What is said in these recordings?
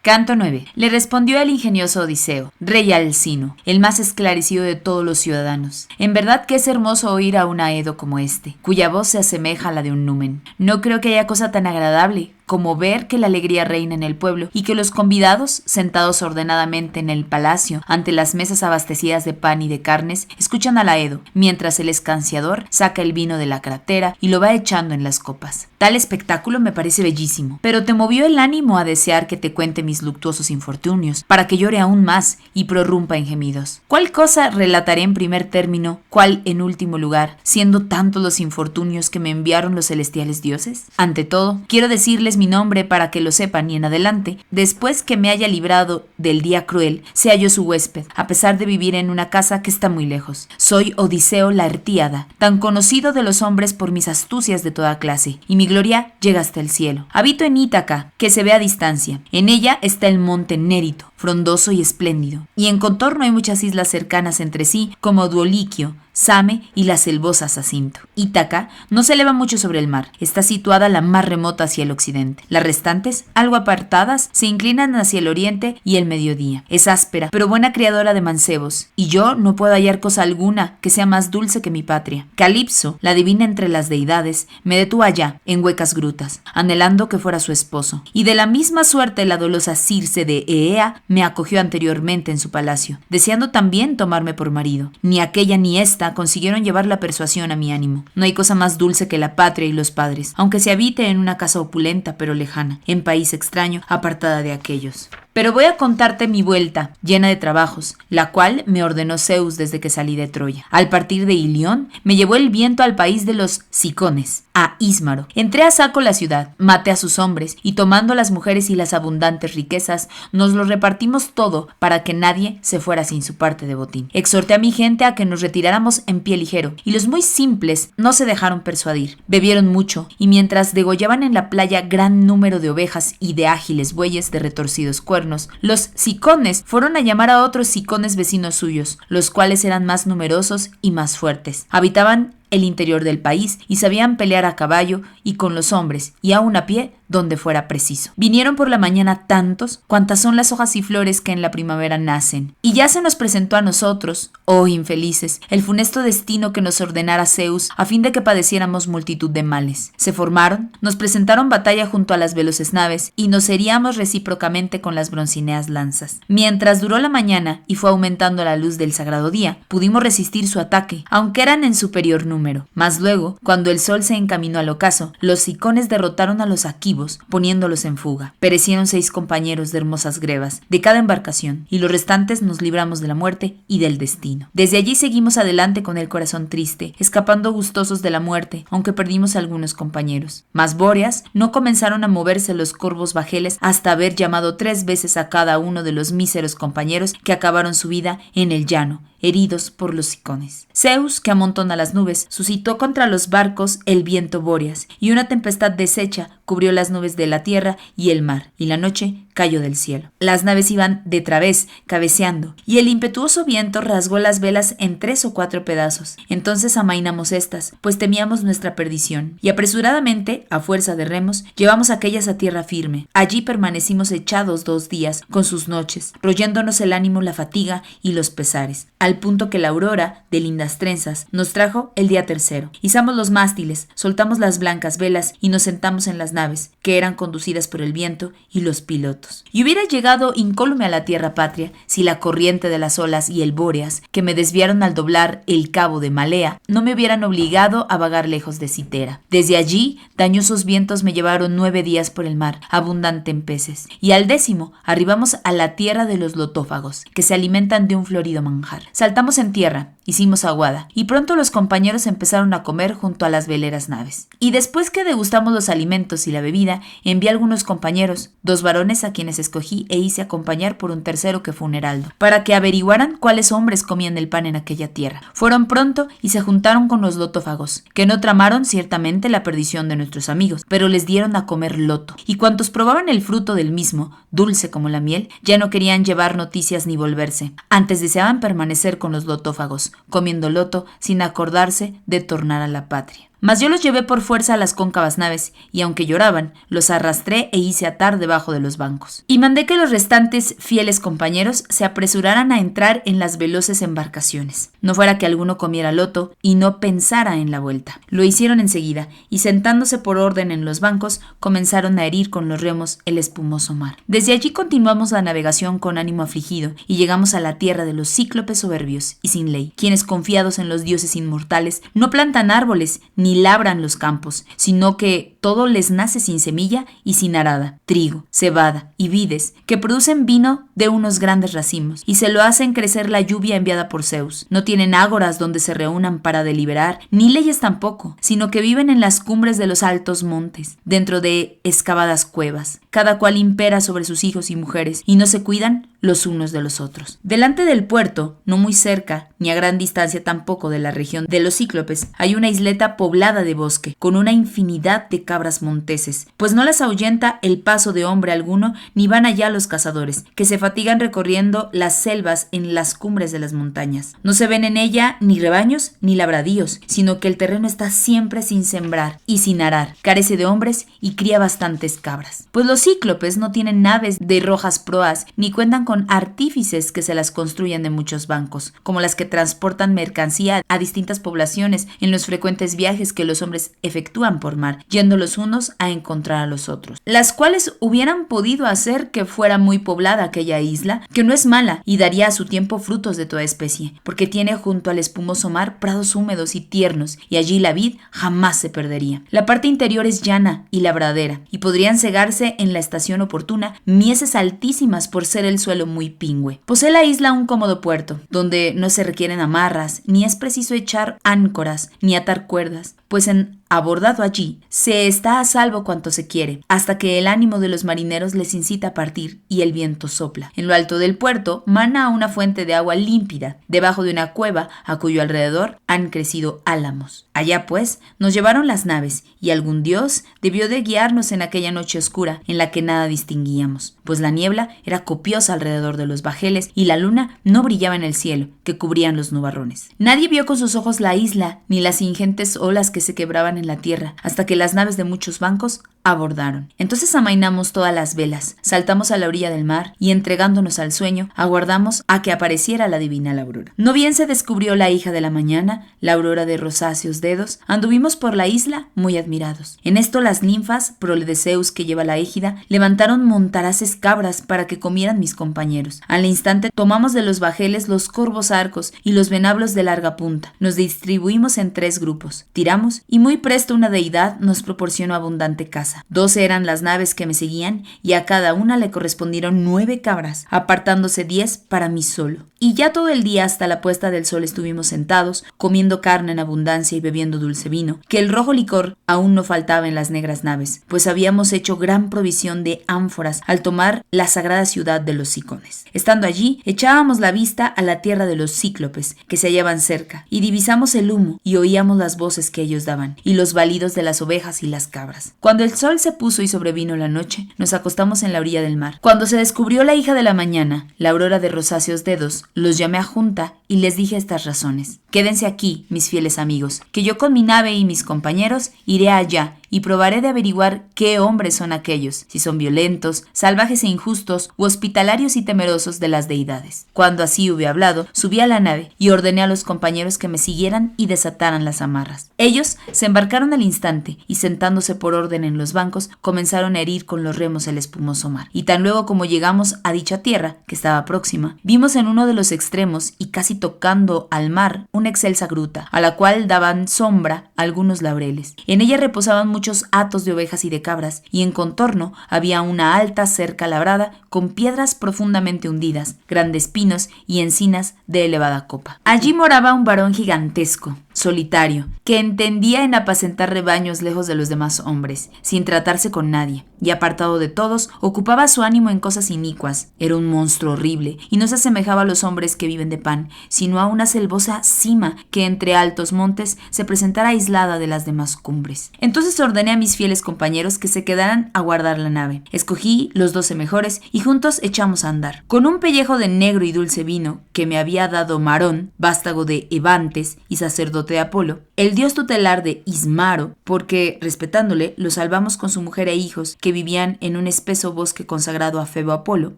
Canto 9. Le respondió el ingenioso Odiseo: Rey Alcino, el más esclarecido de todos los ciudadanos. En verdad que es hermoso oír a un aedo como este, cuya voz se asemeja a la de un numen. No creo que haya cosa tan agradable como ver que la alegría reina en el pueblo y que los convidados, sentados ordenadamente en el palacio, ante las mesas abastecidas de pan y de carnes, escuchan al aedo, mientras el escanciador saca el vino de la crátera y lo va echando en las copas. Tal espectáculo me parece bellísimo, pero te movió el ánimo a desear que te cuente mis luctuosos infortunios, para que llore aún más y prorrumpa en gemidos. ¿Cuál cosa relataré en primer término, cuál en último lugar, siendo tantos los infortunios que me enviaron los celestiales dioses? Ante todo, quiero decirles mi nombre para que lo sepan y en adelante, después que me haya librado del día cruel, sea yo su huésped, a pesar de vivir en una casa que está muy lejos. Soy Odiseo Laertíada, tan conocido de los hombres por mis astucias de toda clase, y mi gloria llega hasta el cielo. Habito en Ítaca, que se ve a distancia. En ella está el monte Nérito, frondoso y espléndido, y en contorno hay muchas islas cercanas entre sí, como Duoliquio, Same y la selvosa Zacinto. Ítaca no se eleva mucho sobre el mar, está situada la más remota hacia el occidente. Las restantes, algo apartadas, se inclinan hacia el oriente y el mediodía. Es áspera, pero buena criadora de mancebos, y yo no puedo hallar cosa alguna que sea más dulce que mi patria. Calipso, la divina entre las deidades, me detuvo allá, en huecas grutas, anhelando que fuera su esposo, y de la misma suerte la dolosa Circe de Eea me acogió anteriormente en su palacio, deseando también tomarme por marido. Ni aquella ni esta consiguieron llevar la persuasión a mi ánimo. No hay cosa más dulce que la patria y los padres, aunque se habite en una casa opulenta pero lejana, en país extraño, apartada de aquellos. Pero voy a contarte mi vuelta, llena de trabajos, la cual me ordenó Zeus desde que salí de Troya. Al partir de Ilión, me llevó el viento al país de los Cicones, a Ísmaro. Entré a saco la ciudad, maté a sus hombres, y tomando las mujeres y las abundantes riquezas, nos lo repartimos todo para que nadie se fuera sin su parte de botín. Exhorté a mi gente a que nos retiráramos en pie ligero, y los muy simples no se dejaron persuadir. Bebieron mucho, y mientras degollaban en la playa gran número de ovejas y de ágiles bueyes de retorcidos cuernos, los Cicones fueron a llamar a otros Cicones vecinos suyos, los cuales eran más numerosos y más fuertes. Habitaban el interior del país y sabían pelear a caballo y con los hombres, y aún a pie donde fuera preciso. Vinieron por la mañana tantos cuantas son las hojas y flores que en la primavera nacen, y ya se nos presentó a nosotros, oh infelices, el funesto destino que nos ordenara Zeus a fin de que padeciéramos multitud de males. Se formaron, nos presentaron batalla junto a las veloces naves y nos heríamos recíprocamente con las broncíneas lanzas. Mientras duró la mañana y fue aumentando la luz del sagrado día, pudimos resistir su ataque, aunque eran en superior número. Mas luego, cuando el sol se encaminó al ocaso, los Cicones derrotaron a los aquivos, poniéndolos en fuga. Perecieron 6 compañeros de hermosas grebas de cada embarcación, y los restantes nos libramos de la muerte y del destino. Desde allí seguimos adelante con el corazón triste, escapando gustosos de la muerte, aunque perdimos algunos compañeros. Mas Bóreas no comenzaron a moverse los corvos bajeles hasta haber llamado 3 veces a cada uno de los míseros compañeros que acabaron su vida en el llano, heridos por los Cicones. Zeus, que amontona las nubes, suscitó contra los barcos el viento Bóreas, y una tempestad deshecha cubrió las nubes de la tierra y el mar, y la noche cayó del cielo. Las naves iban de través, cabeceando, y el impetuoso viento rasgó las velas en 3 o 4 pedazos. Entonces amainamos estas, pues temíamos nuestra perdición, y apresuradamente, a fuerza de remos, llevamos aquellas a tierra firme. Allí permanecimos echados 2 días, con sus noches, royéndonos el ánimo la fatiga y los pesares, al punto que la aurora, de lindas trenzas, nos trajo el día tercero. Izamos los mástiles, soltamos las blancas velas y nos sentamos en las naves, que eran conducidas por el viento y los pilotos. Y hubiera llegado incólume a la tierra patria si la corriente de las olas y el Bóreas, que me desviaron al doblar el cabo de Malea, no me hubieran obligado a vagar lejos de Citera. Desde allí, dañosos vientos me llevaron 9 días por el mar, abundante en peces, y al 10º arribamos a la tierra de los lotófagos, que se alimentan de un florido manjar. Saltamos en tierra, hicimos aguada, y pronto los compañeros empezaron a comer junto a las veleras naves. Y después que degustamos los alimentos y la bebida, envié a algunos compañeros, 2 varones a quienes escogí e hice acompañar por un tercero que fue un heraldo, para que averiguaran cuáles hombres comían el pan en aquella tierra. Fueron pronto y se juntaron con los lotófagos, que no tramaron ciertamente la perdición de nuestros amigos, pero les dieron a comer loto, y cuantos probaban el fruto del mismo, dulce como la miel, ya no querían llevar noticias ni volverse. Antes deseaban permanecer con los lotófagos, comiendo loto sin acordarse de tornar a la patria. Mas yo los llevé por fuerza a las cóncavas naves, y aunque lloraban, los arrastré e hice atar debajo de los bancos. Y mandé que los restantes fieles compañeros se apresuraran a entrar en las veloces embarcaciones, no fuera que alguno comiera loto y no pensara en la vuelta. Lo hicieron enseguida, y sentándose por orden en los bancos, comenzaron a herir con los remos el espumoso mar. Desde allí continuamos la navegación con ánimo afligido, y llegamos a la tierra de los cíclopes soberbios y sin ley, quienes confiados en los dioses inmortales no plantan árboles ni labran los campos, sino que todo les nace sin semilla y sin arada, trigo, cebada y vides, que producen vino de unos grandes racimos, y se lo hacen crecer la lluvia enviada por Zeus. No tienen ágoras donde se reúnan para deliberar, ni leyes tampoco, sino que viven en las cumbres de los altos montes, dentro de excavadas cuevas. Cada cual impera sobre sus hijos y mujeres, y no se cuidan los unos de los otros. Delante del puerto, no muy cerca, ni a gran distancia tampoco de la región de los cíclopes, hay una isleta poblada de bosque, con una infinidad de cabras monteses, pues no las ahuyenta el paso de hombre alguno, ni van allá los cazadores, que se fatigan recorriendo las selvas en las cumbres de las montañas. No se ven en ella ni rebaños ni labradíos, sino que el terreno está siempre sin sembrar y sin arar, carece de hombres y cría bastantes cabras. Pues los cíclopes no tienen naves de rojas proas, ni cuentan con artífices que se las construyan de muchos bancos, como las que transportan mercancía a distintas poblaciones en los frecuentes viajes que los hombres efectúan por mar, yendo los unos a encontrar a los otros, las cuales hubieran podido hacer que fuera muy poblada aquella isla, que no es mala y daría a su tiempo frutos de toda especie, porque tiene junto al espumoso mar prados húmedos y tiernos, y allí la vid jamás se perdería. La parte interior es llana y labradera, y podrían cegarse en la estación oportuna mieses altísimas por ser el suelo muy pingüe. Posee la isla un cómodo puerto, donde no se requieren amarras, ni es preciso echar áncoras, ni atar cuerdas, pues abordado allí, se está a salvo cuanto se quiere, hasta que el ánimo de los marineros les incita a partir y el viento sopla. En lo alto del puerto mana una fuente de agua límpida, debajo de una cueva a cuyo alrededor han crecido álamos. Allá pues nos llevaron las naves, y algún dios debió de guiarnos en aquella noche oscura en la que nada distinguíamos, pues la niebla era copiosa alrededor de los bajeles y la luna no brillaba en el cielo, que cubrían los nubarrones. Nadie vio con sus ojos la isla, ni las ingentes olas que se quebraban en la tierra, hasta que las naves de muchos bancos abordaron. Entonces amainamos todas las velas, saltamos a la orilla del mar y, entregándonos al sueño, aguardamos a que apareciera la divina aurora. No bien se descubrió la hija de la mañana, la aurora de rosáceos dedos, anduvimos por la isla muy admirados. En esto las ninfas, prole de Zeus que lleva la égida, levantaron montaraces cabras para que comieran mis compañeros. Al instante tomamos de los bajeles los corvos arcos y los venablos de larga punta. Nos distribuimos en 3 grupos, tiramos y muy presto una deidad nos proporcionó abundante caza. 12 eran las naves que me seguían, y a cada una le correspondieron 9 cabras, apartándose 10 para mí solo. Y ya todo el día hasta la puesta del sol estuvimos sentados, comiendo carne en abundancia y bebiendo dulce vino, que el rojo licor aún no faltaba en las negras naves, pues habíamos hecho gran provisión de ánforas al tomar la sagrada ciudad de los Cicones. Estando allí, echábamos la vista a la tierra de los cíclopes, que se hallaban cerca, y divisamos el humo, y oíamos las voces que ellos daban, y los balidos de las ovejas y las cabras. Cuando el sol se puso y sobrevino la noche, nos acostamos en la orilla del mar. Cuando se descubrió la hija de la mañana, la aurora de rosáceos dedos, los llamé a junta y les dije estas razones. Quédense aquí, mis fieles amigos, que yo con mi nave y mis compañeros iré allá y probaré de averiguar qué hombres son aquellos, si son violentos, salvajes e injustos, u hospitalarios y temerosos de las deidades. Cuando así hube hablado, subí a la nave y ordené a los compañeros que me siguieran y desataran las amarras. Ellos se embarcaron al instante y, sentándose por orden en los bancos, comenzaron a herir con los remos el espumoso mar. Y tan luego como llegamos a dicha tierra, que estaba próxima, vimos en uno de los extremos y casi tocando al mar una excelsa gruta, a la cual daban sombra algunos laureles. En ella reposaban muchos hatos de ovejas y de cabras, y en contorno había una alta cerca labrada con piedras profundamente hundidas, grandes pinos y encinas de elevada copa. Allí moraba un varón gigantesco, solitario, que entendía en apacentar rebaños lejos de los demás hombres, sin tratarse con nadie, y apartado de todos, ocupaba su ánimo en cosas inicuas. Era un monstruo horrible, y no se asemejaba a los hombres que viven de pan, sino a una selvosa cima que entre altos montes se presentara aislada de las demás cumbres. Entonces ordené a mis fieles compañeros que se quedaran a guardar la nave. Escogí los 12 mejores, y juntos echamos a andar. Con un pellejo de negro y dulce vino, que me había dado Marón, vástago de Ebantes y sacerdote de Apolo, el dios tutelar de Ismaro, porque, respetándole, lo salvamos con su mujer e hijos, que vivían en un espeso bosque consagrado a Febo Apolo.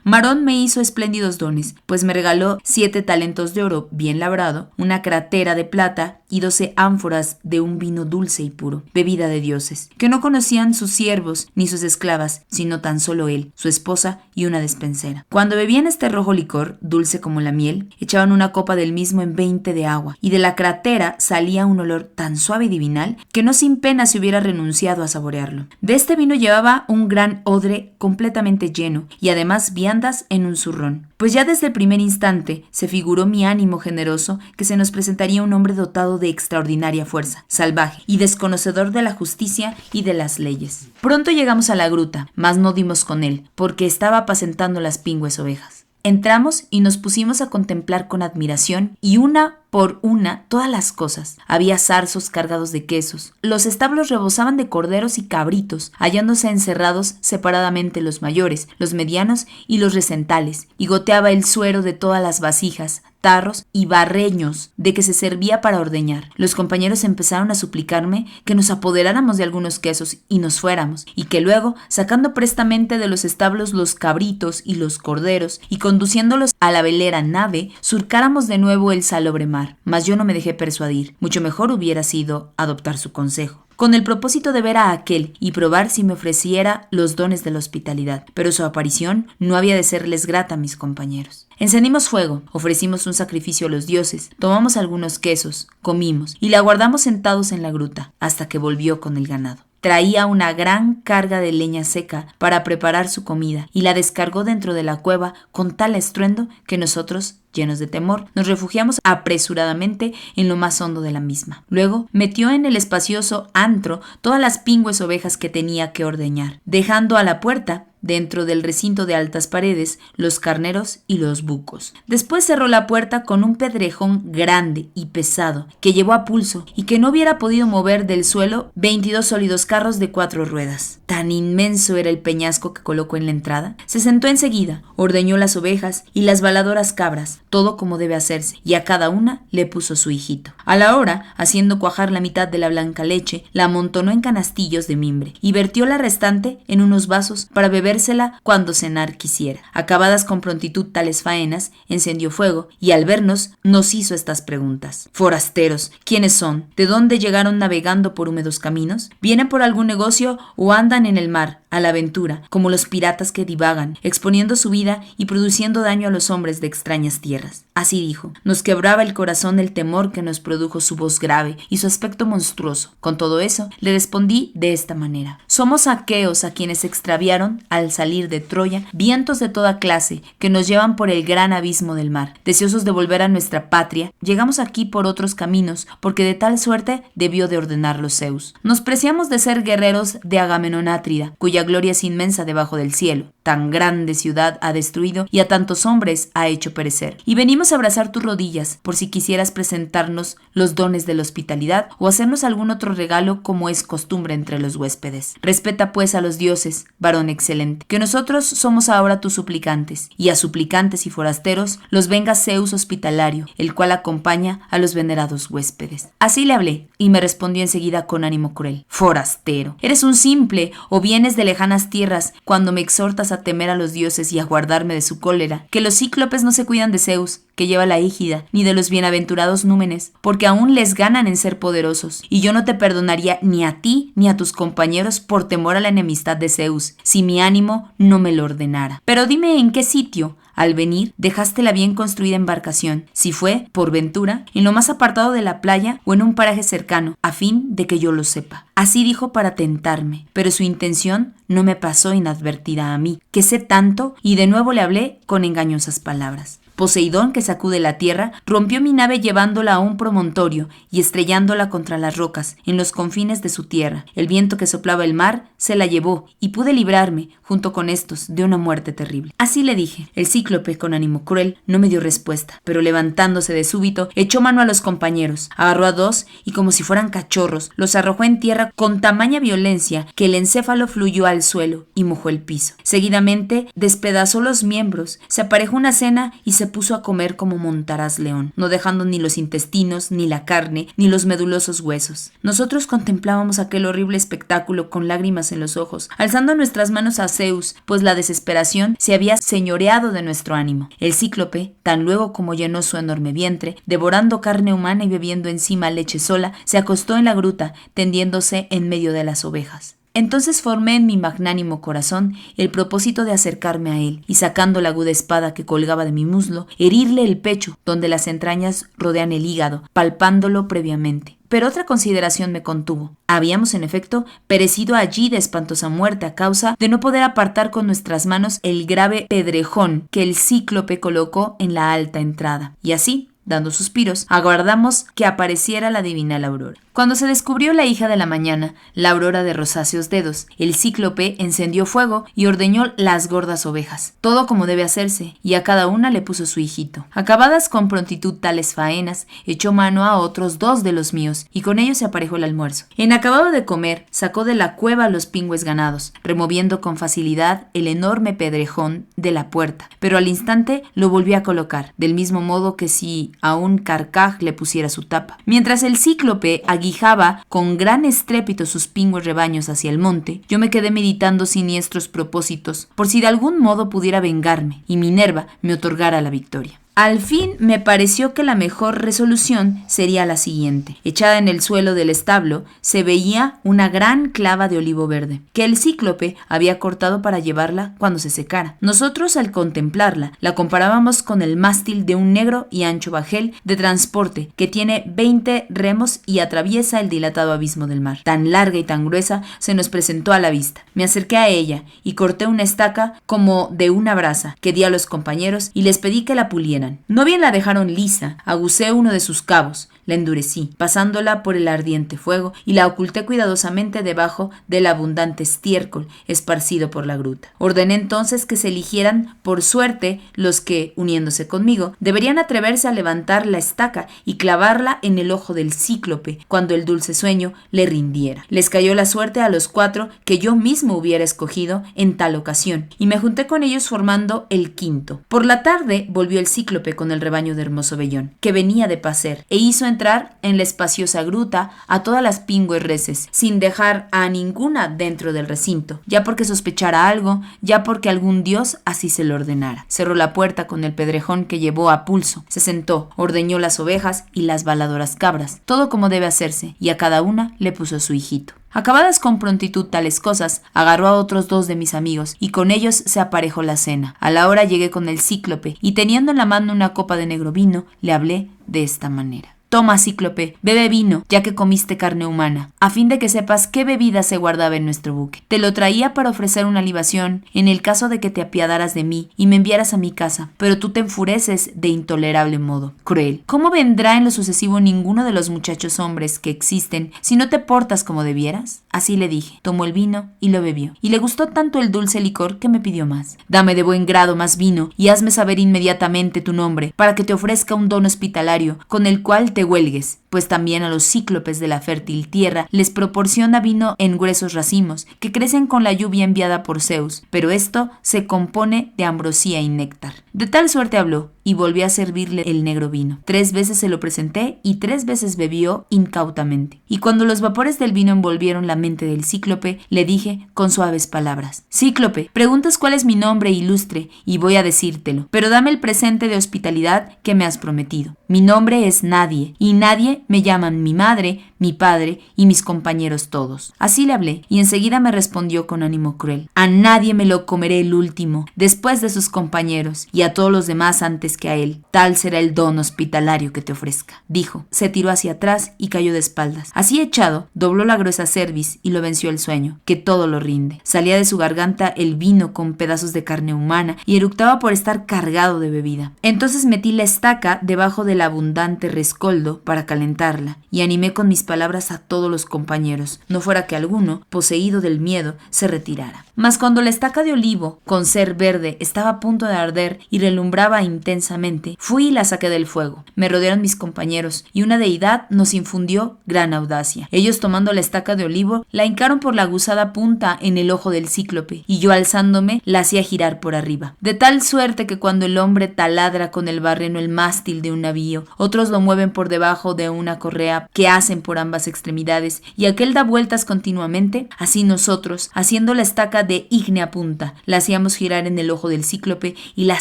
Marón me hizo espléndidos dones, pues me regaló 7 talentos de oro bien labrado, una crátera de plata y 12 ánforas de un vino dulce y puro, bebida de dioses, que no conocían sus siervos ni sus esclavas, sino tan solo él, su esposa y una despensera. Cuando bebían este rojo licor, dulce como la miel, echaban una copa del mismo en 20 de agua, y de la crátera salía un olor tan suave y divinal que no sin pena se hubiera renunciado a saborearlo. De este vino llevaba un gran odre completamente lleno, y además viandas en un zurrón. Pues ya desde el primer instante se figuró mi ánimo generoso que se nos presentaría un hombre dotado de extraordinaria fuerza, salvaje y desconocedor de la justicia y de las leyes. Pronto llegamos a la gruta, mas no dimos con él, porque estaba apacentando las pingües ovejas. Entramos y nos pusimos a contemplar con admiración y una por una todas las cosas. Había zarzos cargados de quesos. Los establos rebosaban de corderos y cabritos, hallándose encerrados separadamente los mayores, los medianos y los recentales, y goteaba el suero de todas las vasijas, tarros y barreños de que se servía para ordeñar. Los compañeros empezaron a suplicarme que nos apoderáramos de algunos quesos y nos fuéramos, y que luego, sacando prestamente de los establos los cabritos y los corderos, y conduciéndolos a la velera nave, surcáramos de nuevo el salobre mar. Mas yo no me dejé persuadir. Mucho mejor hubiera sido adoptar su consejo, con el propósito de ver a aquel y probar si me ofreciera los dones de la hospitalidad. Pero su aparición no había de serles grata a mis compañeros. Encendimos fuego, ofrecimos un sacrificio a los dioses, tomamos algunos quesos, comimos y le aguardamos sentados en la gruta hasta que volvió con el ganado. Traía una gran carga de leña seca para preparar su comida y la descargó dentro de la cueva con tal estruendo que nosotros, llenos de temor, nos refugiamos apresuradamente en lo más hondo de la misma. Luego metió en el espacioso antro todas las pingües ovejas que tenía que ordeñar, dejando a la puerta, dentro del recinto de altas paredes, los carneros y los bucos. Después cerró la puerta con un pedrejón grande y pesado que llevó a pulso y que no hubiera podido mover del suelo 22 sólidos carros de 4 ruedas. Tan inmenso era el peñasco que colocó en la entrada. Se sentó enseguida, ordeñó las ovejas y las baladoras cabras, todo como debe hacerse, y a cada una le puso su hijito. A la hora, haciendo cuajar la mitad de la blanca leche, la amontonó en canastillos de mimbre y vertió la restante en unos vasos para bebérsela cuando cenar quisiera. Acabadas con prontitud tales faenas, encendió fuego y al vernos nos hizo estas preguntas. Forasteros, ¿quiénes son? ¿De dónde llegaron navegando por húmedos caminos? ¿Vienen por algún negocio o andan en el mar, a la aventura, como los piratas que divagan, exponiendo su vida y produciendo daño a los hombres de extrañas tierras? Así dijo. Nos quebraba el corazón el temor que nos produjo su voz grave y su aspecto monstruoso. Con todo eso, le respondí de esta manera. Somos aqueos a quienes extraviaron, al salir de Troya, vientos de toda clase que nos llevan por el gran abismo del mar. Deseosos de volver a nuestra patria, llegamos aquí por otros caminos, porque de tal suerte debió de ordenarlo Zeus. Nos preciamos de ser guerreros de Agamenón Átrida, cuya gloria es inmensa debajo del cielo. Tan grande ciudad ha destruido y a tantos hombres ha hecho perecer. Y venimos a abrazar tus rodillas, por si quisieras presentarnos los dones de la hospitalidad o hacernos algún otro regalo como es costumbre entre los huéspedes. Respeta pues a los dioses, varón excelente, que nosotros somos ahora tus suplicantes, y a suplicantes y forasteros los venga Zeus hospitalario, el cual acompaña a los venerados huéspedes. Así le hablé, y me respondió enseguida con ánimo cruel. Forastero, ¿eres un simple o vienes de lejanas tierras cuando me exhortas a temer a los dioses y a guardarme de su cólera? Que los cíclopes no se cuidan de Zeus, que lleva la égida, ni de los bienaventurados númenes, porque aún les ganan en ser poderosos, y yo no te perdonaría ni a ti ni a tus compañeros por temor a la enemistad de Zeus, si mi ánimo no me lo ordenara. Pero dime en qué sitio, al venir, dejaste la bien construida embarcación, si fue, por ventura, en lo más apartado de la playa o en un paraje cercano, a fin de que yo lo sepa. Así dijo para tentarme, pero su intención no me pasó inadvertida a mí, que sé tanto, y de nuevo le hablé con engañosas palabras. Poseidón, que sacude la tierra, rompió mi nave llevándola a un promontorio y estrellándola contra las rocas, en los confines de su tierra. El viento que soplaba el mar se la llevó, y pude librarme, junto con estos, de una muerte terrible. Así le dije. El cíclope, con ánimo cruel, no me dio respuesta, pero levantándose de súbito, echó mano a los compañeros, agarró a 2 y como si fueran cachorros, los arrojó en tierra con tamaña violencia que el encéfalo fluyó al suelo y mojó el piso. Seguidamente, despedazó los miembros, se aparejó una cena y se puso a comer como montaraz león, no dejando ni los intestinos, ni la carne, ni los medulosos huesos. Nosotros contemplábamos aquel horrible espectáculo con lágrimas en los ojos, alzando nuestras manos a Zeus, pues la desesperación se había señoreado de nuestro ánimo. El cíclope, tan luego como llenó su enorme vientre, devorando carne humana y bebiendo encima leche sola, se acostó en la gruta, tendiéndose en medio de las ovejas. Entonces formé en mi magnánimo corazón el propósito de acercarme a él y, sacando la aguda espada que colgaba de mi muslo, herirle el pecho, donde las entrañas rodean el hígado, palpándolo previamente. Pero otra consideración me contuvo. Habíamos, en efecto, perecido allí de espantosa muerte a causa de no poder apartar con nuestras manos el grave pedrejón que el cíclope colocó en la alta entrada. Y así, dando suspiros, aguardamos que apareciera la divinal aurora. Cuando se descubrió la hija de la mañana, la aurora de rosáceos dedos, el cíclope encendió fuego y ordeñó las gordas ovejas, todo como debe hacerse, y a cada una le puso su hijito. Acabadas con prontitud tales faenas, echó mano a otros 2 de los míos, y con ellos se aparejó el almuerzo. En acabado de comer, sacó de la cueva los pingües ganados, removiendo con facilidad el enorme pedrejón de la puerta, pero al instante lo volvió a colocar, del mismo modo que si a un carcaj le pusiera su tapa. Mientras el cíclope aguijaba con gran estrépito sus pingües rebaños hacia el monte, yo me quedé meditando siniestros propósitos, por si de algún modo pudiera vengarme, y Minerva me otorgara la victoria. Al fin me pareció que la mejor resolución sería la siguiente. Echada en el suelo del establo se veía una gran clava de olivo verde, que el cíclope había cortado para llevarla cuando se secara. Nosotros, al contemplarla, la comparábamos con el mástil de un negro y ancho bajel de transporte que tiene 20 remos y atraviesa el dilatado abismo del mar. Tan larga y tan gruesa se nos presentó a la vista. Me acerqué a ella y corté una estaca como de una brasa que di a los compañeros y les pedí que la pulieran. No bien la dejaron lisa, agucé uno de sus cabos, la endurecí, pasándola por el ardiente fuego, y la oculté cuidadosamente debajo del abundante estiércol esparcido por la gruta. Ordené entonces que se eligieran por suerte los que, uniéndose conmigo, deberían atreverse a levantar la estaca y clavarla en el ojo del cíclope cuando el dulce sueño le rindiera. Les cayó la suerte a los 4 que yo mismo hubiera escogido en tal ocasión, y me junté con ellos formando el quinto. Por la tarde volvió el cíclope con el rebaño de hermoso vellón, que venía de pacer, e hizo entrar en la espaciosa gruta a todas las pingües reses, sin dejar a ninguna dentro del recinto, ya porque sospechara algo, ya porque algún dios así se lo ordenara. Cerró la puerta con el pedrejón que llevó a pulso, se sentó, ordeñó las ovejas y las baladoras cabras, todo como debe hacerse, y a cada una le puso su hijito. Acabadas con prontitud tales cosas, agarró a otros 2 de mis amigos, y con ellos se aparejó la cena. A la hora llegué con el cíclope, y teniendo en la mano una copa de negro vino, le hablé de esta manera. Toma, cíclope, bebe vino, ya que comiste carne humana, a fin de que sepas qué bebida se guardaba en nuestro buque. Te lo traía para ofrecer una libación, en el caso de que te apiadaras de mí y me enviaras a mi casa, pero tú te enfureces de intolerable modo. Cruel, ¿cómo vendrá en lo sucesivo ninguno de los muchachos hombres que existen si no te portas como debieras? Así le dije, tomó el vino y lo bebió, y le gustó tanto el dulce licor que me pidió más. Dame de buen grado más vino, y hazme saber inmediatamente tu nombre, para que te ofrezca un don hospitalario, con el cual te huelgues, pues también a los cíclopes de la fértil tierra les proporciona vino en gruesos racimos, que crecen con la lluvia enviada por Zeus, pero esto se compone de ambrosía y néctar. De tal suerte habló, y volví a servirle el negro vino. 3 veces se lo presenté, y 3 veces bebió incautamente. Y cuando los vapores del vino envolvieron la mente del cíclope, le dije con suaves palabras: Cíclope, preguntas cuál es mi nombre ilustre, y voy a decírtelo, pero dame el presente de hospitalidad que me has prometido. Mi nombre es Nadie, y Nadie me llaman mi madre, mi padre y mis compañeros todos. Así le hablé, y enseguida me respondió con ánimo cruel: a nadie me lo comeré el último, después de sus compañeros, y a todos los demás antes que a él. Tal será el don hospitalario que te ofrezca. Dijo, se tiró hacia atrás y cayó de espaldas. Así echado, dobló la gruesa cerviz y lo venció el sueño, que todo lo rinde. Salía de su garganta el vino con pedazos de carne humana y eructaba por estar cargado de bebida. Entonces metí la estaca debajo del abundante rescoldo para calentarla, y animé con mis palabras a todos los compañeros, no fuera que alguno, poseído del miedo, se retirara. Mas cuando la estaca de olivo, con ser verde, estaba a punto de arder y relumbraba intensamente, fui y la saqué del fuego. Me rodearon mis compañeros, y una deidad nos infundió gran audacia. Ellos, tomando la estaca de olivo, la hincaron por la aguzada punta en el ojo del cíclope, y yo, alzándome, la hacía girar por arriba. De tal suerte que cuando el hombre taladra con el barreno el mástil de un navío, otros lo mueven por debajo de una correa que hacen por ambas extremidades, y aquel da vueltas continuamente, así nosotros, haciendo la estaca de ígnea punta, la hacíamos girar en el ojo del cíclope, y la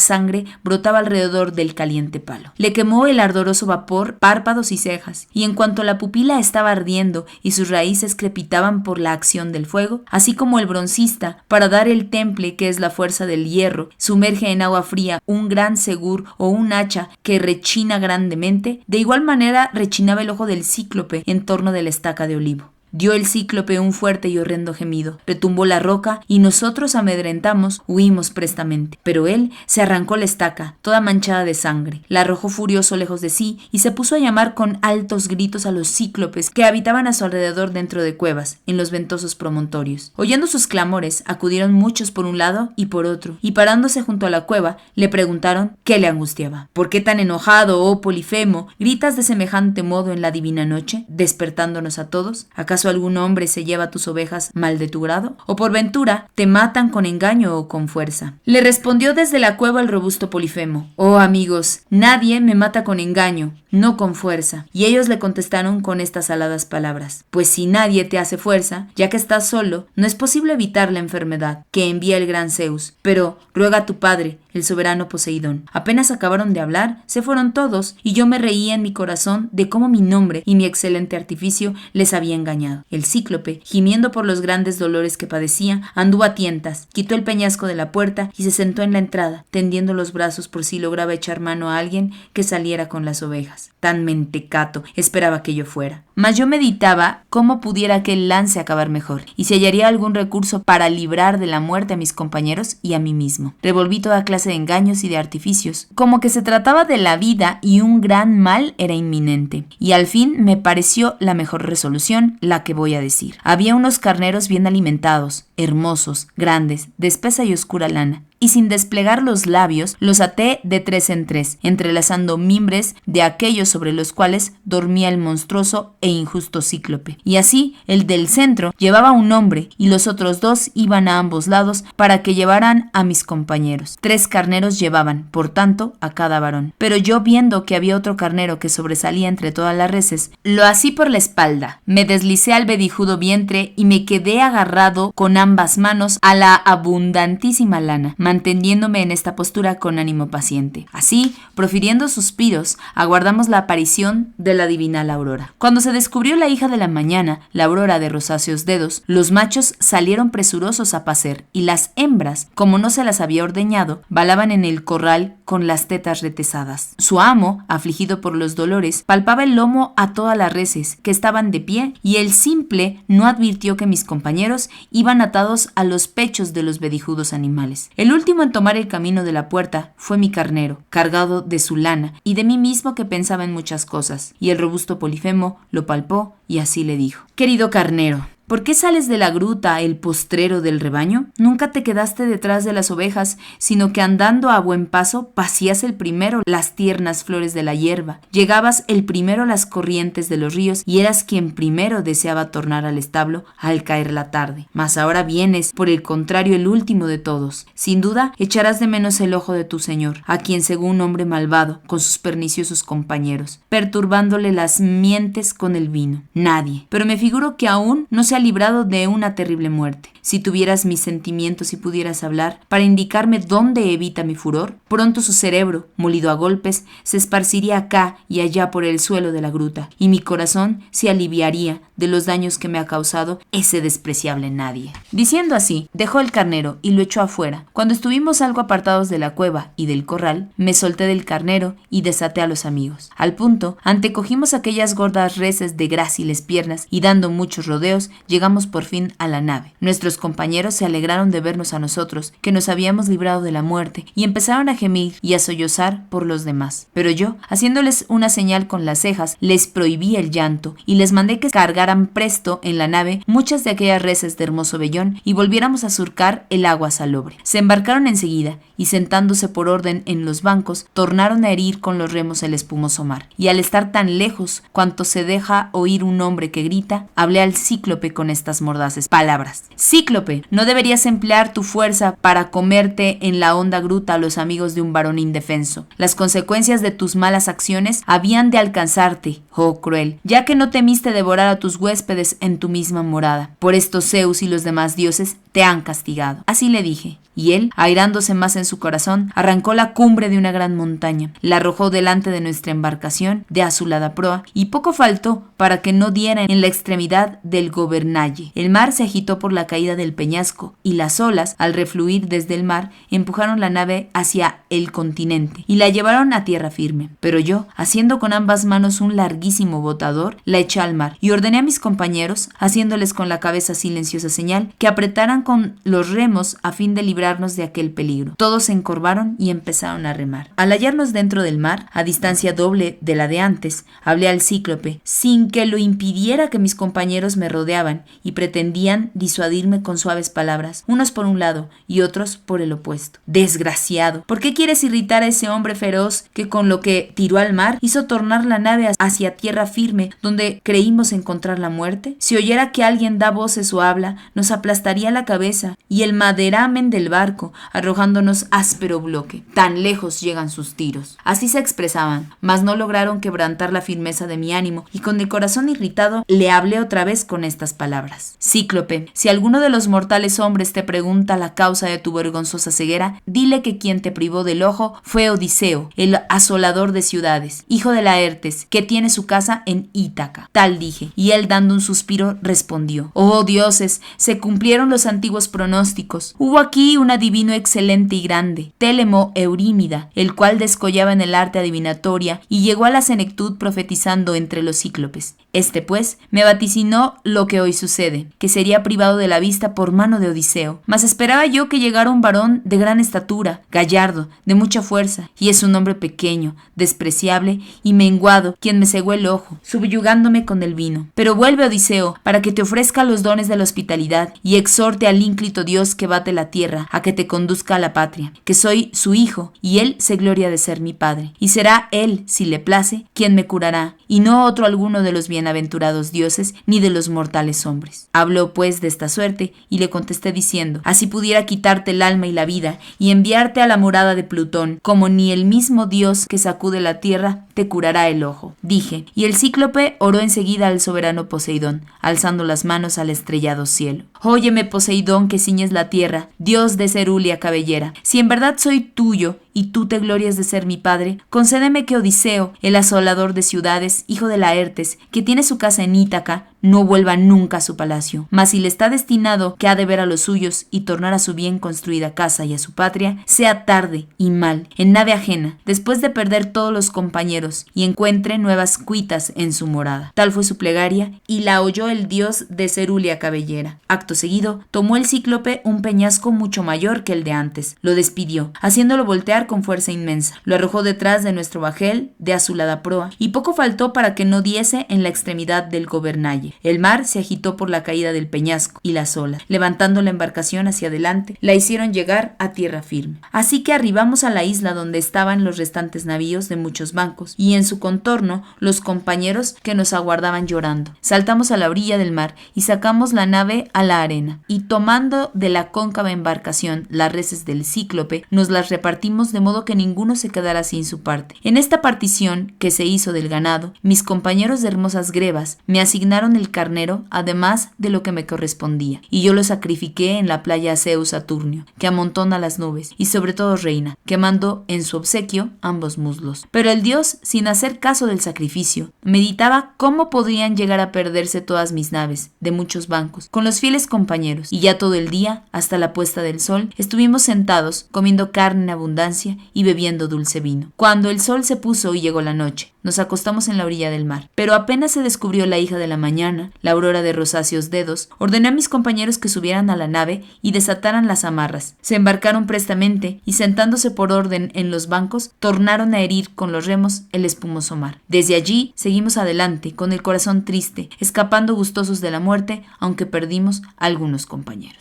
sangre brotaba alrededor del caliente palo. Le quemó el ardoroso vapor párpados y cejas, y en cuanto la pupila estaba ardiendo y sus raíces crepitaban por la acción del fuego, así como el broncista, para dar el temple que es la fuerza del hierro, sumerge en agua fría un gran segur o un hacha que rechina grandemente, de igual manera rechinaba el ojo del cíclope en torno de la estaca de olivo. Dio el cíclope un fuerte y horrendo gemido, retumbó la roca y nosotros, amedrentamos, huimos prestamente. Pero él se arrancó la estaca, toda manchada de sangre, la arrojó furioso lejos de sí y se puso a llamar con altos gritos a los cíclopes que habitaban a su alrededor dentro de cuevas, en los ventosos promontorios. Oyendo sus clamores, acudieron muchos por un lado y por otro, y parándose junto a la cueva, le preguntaron qué le angustiaba. ¿Por qué tan enojado, oh Polifemo, gritas de semejante modo en la divina noche, despertándonos a todos? ¿Acaso algún hombre se lleva tus ovejas mal de tu grado? ¿O por ventura te matan con engaño o con fuerza? Le respondió desde la cueva el robusto Polifemo: oh amigos, nadie me mata con engaño, no con fuerza. Y ellos le contestaron con estas aladas palabras: pues si nadie te hace fuerza, ya que estás solo, no es posible evitar la enfermedad que envía el gran Zeus, pero ruega a tu padre, el soberano Poseidón. Apenas acabaron de hablar, se fueron todos, y yo me reía en mi corazón de cómo mi nombre y mi excelente artificio les había engañado. El cíclope, gimiendo por los grandes dolores que padecía, anduvo a tientas, quitó el peñasco de la puerta y se sentó en la entrada, tendiendo los brazos por si lograba echar mano a alguien que saliera con las ovejas. Tan mentecato esperaba que yo fuera. Mas yo meditaba cómo pudiera aquel lance acabar mejor, y si hallaría algún recurso para librar de la muerte a mis compañeros y a mí mismo. Revolví toda clase de engaños y de artificios, como que se trataba de la vida y un gran mal era inminente. Y al fin me pareció la mejor resolución la que voy a decir. Había unos carneros bien alimentados, hermosos, grandes, de espesa y oscura lana, y sin desplegar los labios los até de 3 en 3, entrelazando mimbres de aquellos sobre los cuales dormía el monstruoso e injusto cíclope. Y así el del centro llevaba un hombre y los otros 2 iban a ambos lados para que llevaran a mis compañeros. 3 carneros llevaban, por tanto, a cada varón. Pero yo, viendo que había otro carnero que sobresalía entre todas las reses, lo así por la espalda, me deslicé al vedijudo vientre y me quedé agarrado con ambas manos a la abundantísima lana, manteniéndome en esta postura con ánimo paciente. Así, profiriendo suspiros, aguardamos la aparición de la divinal aurora. Cuando se descubrió la hija de la mañana, la aurora de rosáceos dedos, los machos salieron presurosos a pacer, y las hembras, como no se las había ordeñado, balaban en el corral con las tetas retesadas. Su amo, afligido por los dolores, palpaba el lomo a todas las reses, que estaban de pie, y el simple no advirtió que mis compañeros iban atados a los pechos de los vedijudos animales. El último en tomar el camino de la puerta fue mi carnero, cargado de su lana, y de mí mismo que pensaba en muchas cosas, y el robusto Polifemo lo palpó y así le dijo: querido carnero, ¿por qué sales de la gruta, el postrero del rebaño? Nunca te quedaste detrás de las ovejas, sino que andando a buen paso, pasías el primero las tiernas flores de la hierba, llegabas el primero a las corrientes de los ríos y eras quien primero deseaba tornar al establo al caer la tarde. Mas ahora vienes, por el contrario, el último de todos. Sin duda, echarás de menos el ojo de tu señor, a quien según hombre malvado, con sus perniciosos compañeros, perturbándole las mientes con el vino. Nadie, pero me figuro que aún no se ha librado de una terrible muerte. Si tuvieras mis sentimientos y pudieras hablar para indicarme dónde evita mi furor, pronto su cerebro, molido a golpes, se esparciría acá y allá por el suelo de la gruta, y mi corazón se aliviaría de los daños que me ha causado ese despreciable nadie. Diciendo así, dejó el carnero y lo echó afuera. Cuando estuvimos algo apartados de la cueva y del corral, me solté del carnero y desaté a los amigos. Al punto, antecogimos aquellas gordas reses de gráciles piernas y dando muchos rodeos, llegamos por fin a la nave. Nuestros compañeros se alegraron de vernos a nosotros, que nos habíamos librado de la muerte, y empezaron a gemir y a sollozar por los demás. Pero yo, haciéndoles una señal con las cejas, les prohibí el llanto y les mandé que cargaran presto en la nave muchas de aquellas reses de hermoso vellón y volviéramos a surcar el agua salobre. Se embarcaron enseguida y, sentándose por orden en los bancos, tornaron a herir con los remos el espumoso mar. Y al estar tan lejos cuanto se deja oír un hombre que grita, hablé al Cíclope con estas mordaces palabras: Cíclope, no deberías emplear tu fuerza para comerte en la honda gruta a los amigos de un varón indefenso. Las consecuencias de tus malas acciones habían de alcanzarte, oh cruel, ya que no temiste devorar a tus huéspedes en tu misma morada. Por esto Zeus y los demás dioses te han castigado. Así le dije. Y él, airándose más en su corazón, arrancó la cumbre de una gran montaña, la arrojó delante de nuestra embarcación de azulada proa, y poco faltó para que no diera en la extremidad del gobernalle. El mar se agitó por la caída del peñasco, y las olas, al refluir desde el mar, empujaron la nave hacia el continente, y la llevaron a tierra firme. Pero yo, haciendo con ambas manos un larguísimo botador, la eché al mar, y ordené a mis compañeros, haciéndoles con la cabeza silenciosa señal, que apretaran con los remos a fin de librarnos de aquel peligro. Todos se encorvaron y empezaron a remar. Al hallarnos dentro del mar, a distancia doble de la de antes, hablé al Cíclope, sin que lo impidiera que mis compañeros me rodeaban y pretendían disuadirme con suaves palabras, unos por un lado y otros por el opuesto. Desgraciado, ¿por qué quieres irritar a ese hombre feroz que con lo que tiró al mar hizo tornar la nave hacia tierra firme donde creímos encontrar la muerte? Si oyera que alguien da voces o habla, nos aplastaría la cabeza y el maderamen del barco, arrojándonos áspero bloque. Tan lejos llegan sus tiros. Así se expresaban, mas no lograron quebrantar la firmeza de mi ánimo, y con el corazón irritado le hablé otra vez con estas palabras: Cíclope, si alguno de los mortales hombres te pregunta la causa de tu vergonzosa ceguera, dile que quien te privó del ojo fue Odiseo, el asolador de ciudades, hijo de Laertes, que tiene su casa en Ítaca. Tal dije, y él, dando un suspiro, respondió: Oh dioses, se cumplieron los antiguos pronósticos. Hubo aquí un adivino excelente y grande, Télemo Eurímida, el cual descollaba en el arte adivinatoria y llegó a la senectud profetizando entre los cíclopes. Este, pues, me vaticinó lo que hoy sucede, que sería privado de la vista por mano de Odiseo. Mas esperaba yo que llegara un varón de gran estatura, gallardo, de mucha fuerza, y es un hombre pequeño, despreciable y menguado, quien me cegó el ojo, subyugándome con el vino. Pero vuelve, Odiseo, para que te ofrezca los dones de la hospitalidad y exhorte al ínclito Dios que bate la tierra a que te conduzca a la patria, que soy su hijo, y él se gloria de ser mi padre. Y será él, si le place, quien me curará, y no otro alguno de los bienaventurados dioses, ni de los mortales hombres. Habló pues de esta suerte, y le contesté diciendo: así pudiera quitarte el alma y la vida, y enviarte a la morada de Plutón, como ni el mismo Dios que sacude la tierra te curará el ojo. Dije, y el Cíclope oró enseguida al soberano Poseidón, alzando las manos al estrellado cielo. Óyeme, Poseidón, que ciñes la tierra, Dios de cerúlea cabellera, si en verdad soy tuyo, y tú te glorias de ser mi padre, concédeme que Odiseo, el asolador de ciudades, hijo de Laertes, que tiene su casa en Ítaca, no vuelva nunca a su palacio. Mas si le está destinado que ha de ver a los suyos y tornar a su bien construida casa y a su patria, sea tarde y mal, en nave ajena, después de perder todos los compañeros, y encuentre nuevas cuitas en su morada. Tal fue su plegaria, y la oyó el dios de cerúlea cabellera. Acto seguido, tomó el Cíclope un peñasco mucho mayor que el de antes, lo despidió, haciéndolo voltear con fuerza inmensa, lo arrojó detrás de nuestro bajel de azulada proa, y poco faltó para que no diese en la extremidad del gobernalle. El mar se agitó por la caída del peñasco, y las olas, levantando la embarcación hacia adelante, la hicieron llegar a tierra firme. Así que arribamos a la isla donde estaban los restantes navíos de muchos bancos, y en su contorno los compañeros que nos aguardaban llorando. Saltamos a la orilla del mar y sacamos la nave a la arena, y tomando de la cóncava embarcación las reses del Cíclope, nos las repartimos de modo que ninguno se quedara sin su parte. En esta partición que se hizo del ganado, mis compañeros de hermosas grebas me asignaron el carnero, además de lo que me correspondía, y yo lo sacrifiqué en la playa a Zeus Saturnio, que amontona las nubes, y sobre todo reina, quemando en su obsequio ambos muslos. Pero el dios, sin hacer caso del sacrificio, meditaba cómo podrían llegar a perderse todas mis naves, de muchos bancos, con los fieles compañeros, y ya todo el día, hasta la puesta del sol, estuvimos sentados, comiendo carne en abundancia, abundancia y bebiendo dulce vino. Cuando el sol se puso y llegó la noche, nos acostamos en la orilla del mar. Pero apenas se descubrió la hija de la mañana, la aurora de rosáceos dedos, ordené a mis compañeros que subieran a la nave y desataran las amarras. Se embarcaron prestamente y, sentándose por orden en los bancos, tornaron a herir con los remos el espumoso mar. Desde allí seguimos adelante, con el corazón triste, escapando gustosos de la muerte, aunque perdimos algunos compañeros.